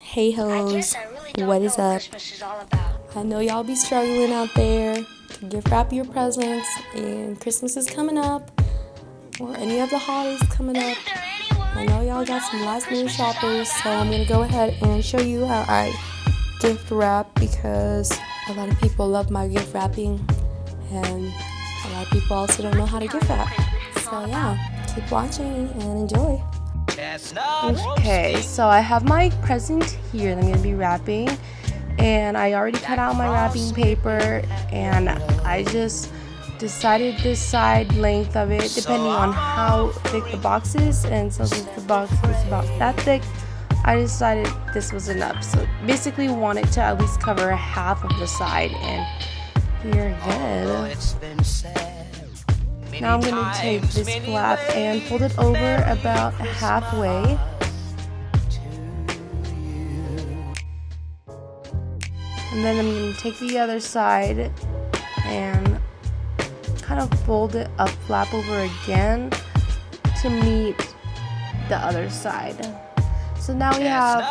Hey hoes, what is up? I know y'all be struggling out there to gift wrap your presents, and Christmas is coming up, or any of the holidays coming up. I know y'all got some last minute shoppers, so I'm gonna go ahead and show you how I gift wrap because a lot of people love my gift wrapping, and a lot of people also don't know how to gift wrap. So yeah, keep watching and enjoy. Okay, so I have my present here that I'm going to be wrapping, and I already cut out my wrapping paper, and I just decided this side length of it depending on how thick the box is, and so since the box was about that thick, I decided this was enough. So basically wanted to at least cover half of the side, and you're good. Now I'm going to take this flap and fold it over about halfway. And then I'm going to take the other side and kind of fold it up, flap over again to meet the other side. So now we have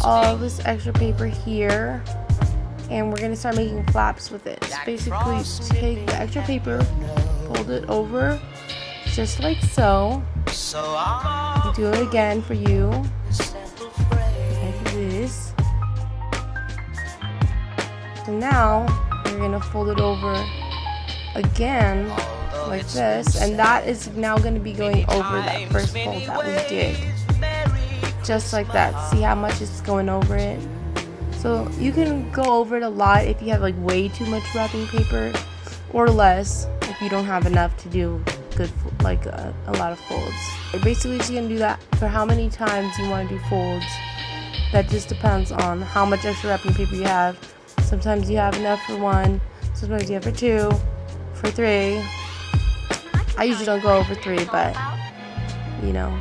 all this extra paper here, and we're going to start making flaps with it. So basically take the extra paper, fold it over just like so. Do it again for you, like this. So now we're gonna fold it over again like this, and that is now going to be going over that first fold that we did, just like that. See how much it's going over it? So you can go over it a lot if you have like way too much wrapping paper, or less if you don't have enough to do good, like a lot of folds. You're basically just gonna do that for how many times you want to do folds. That just depends on how much extra wrapping paper you have. Sometimes you have enough for one, sometimes you have for two, for three. I usually don't go over three, but you know,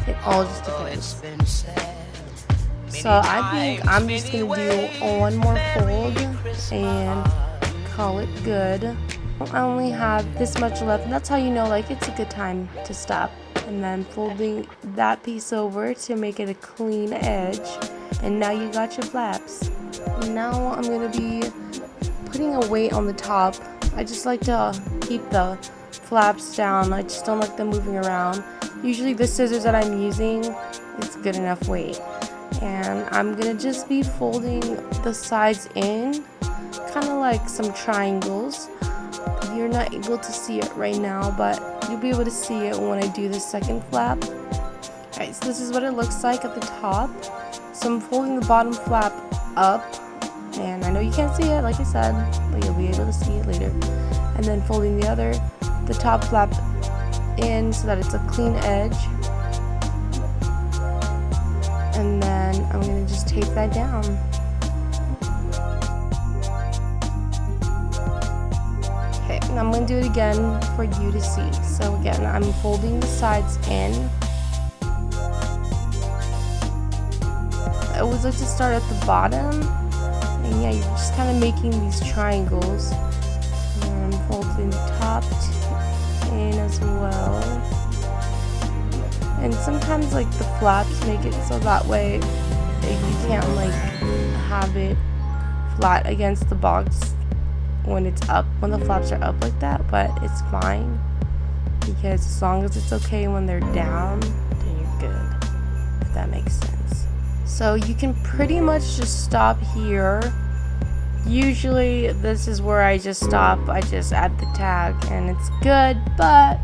it all just depends. So I think I'm just gonna do one more fold and call it good. I only have this much left, and that's how you know like it's a good time to stop. And then folding that piece over to make it a clean edge, and now you got your flaps. Now I'm gonna be putting a weight on the top. I just like to keep the flaps down. I just don't like them moving around. Usually the scissors that I'm using is good enough weight, and I'm gonna just be folding the sides in, kind of like some triangles. You're not able to see it right now, but you'll be able to see it when I do the second flap. Alright, so this is what it looks like at the top. So I'm folding the bottom flap up, and I know you can't see it like I said, but you'll be able to see it later. And then folding the top flap in so that it's a clean edge. And then I'm going to just tape that down. Okay, and I'm going to do it again for you to see. So again, I'm folding the sides in. I always like to start at the bottom. And yeah, you're just kind of making these triangles. And folding the top in as well. And sometimes like the flaps make it so that way you can't like have it flat against the box when it's up, when the flaps are up like that, but it's fine because as long as it's okay when they're down, then you're good, if that makes sense. So you can pretty much just stop here. Usually this is where I just stop. I just add the tag and it's good, but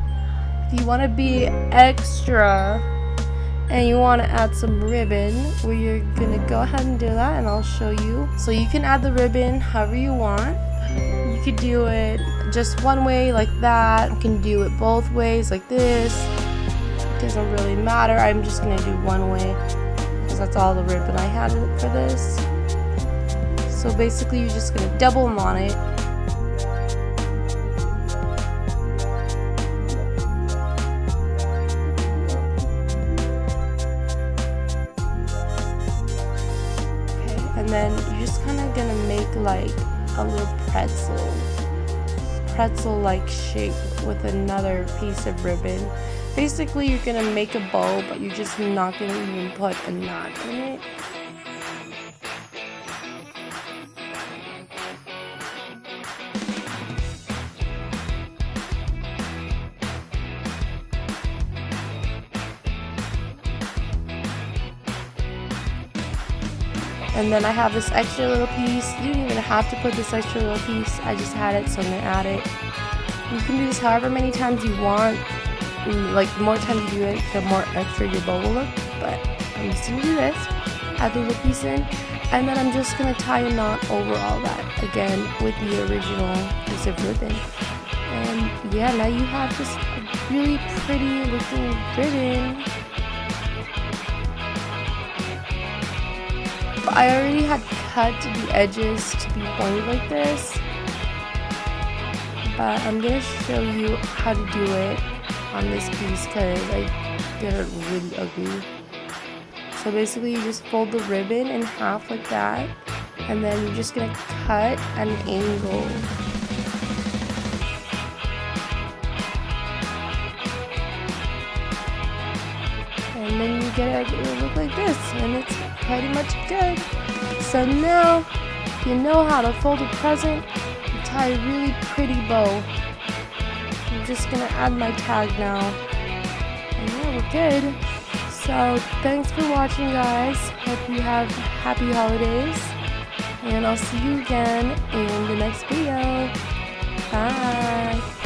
if you want to be extra and you want to add some ribbon, where you're gonna go ahead and do that, and I'll show you. So you can add the ribbon however you want. You could do it just one way like that. You can do it both ways like this. It doesn't really matter. I'm just gonna do one way because that's all the ribbon I had for this. So basically you're just gonna double them on it. And then you're just kind of gonna make like a little pretzel like shape with another piece of ribbon. Basically you're gonna make a bow, but you're just not gonna even put a knot in it. And then I have this extra little piece. You don't even have to put this extra little piece. I just had it, so I'm gonna add it. You can do this however many times you want. Like, the more times you do it, the more extra your bow will look. But I'm just gonna do this. Add the little piece in. And then I'm just gonna tie a knot over all that. Again, with the original piece of ribbon. And yeah, now you have this really pretty looking ribbon. I already had cut the edges to be pointed like this, but I'm gonna show you how to do it on this piece because I did it really ugly. So basically you just fold the ribbon in half like that, and then you're just gonna cut at an angle. And then you get it will look like this, and it's pretty much good. So now you know how to fold a present and tie a really pretty bow. I'm just gonna add my tag now, and yeah, we're good. So thanks for watching, guys. Hope you have happy holidays, and I'll see you again in the next video. Bye.